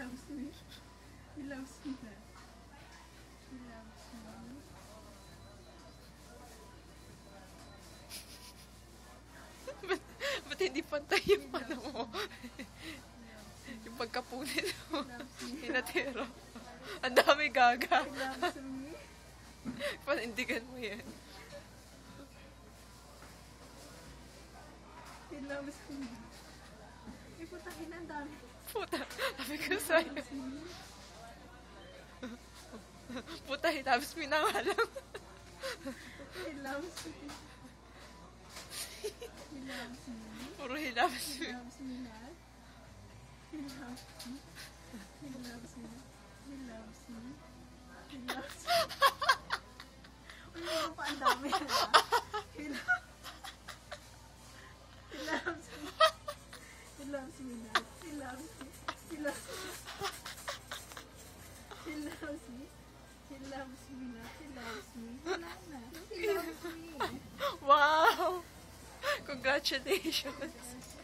loves me. He loves me. He loves me. Ba't hindi pantay yung ano mo? Yung pagkapunit mo. Hinatero. Ang dami gaga. He loves me. Panindigan mo yan. He loves me. Iputahin ang dami. Puta, sabi ko sa'yo. Puta, hinabis mo na nga lang. He loves me. He loves me. Puro hinabis He mo. loves me not. He loves me. He loves me. He loves me. He loves me. Uy, meron pa ang dami na. He loves me. He loves me not. He loves me. He loves me. He loves me. He loves me not. He loves me. Wala na. He loves me. Wow! Congratulations!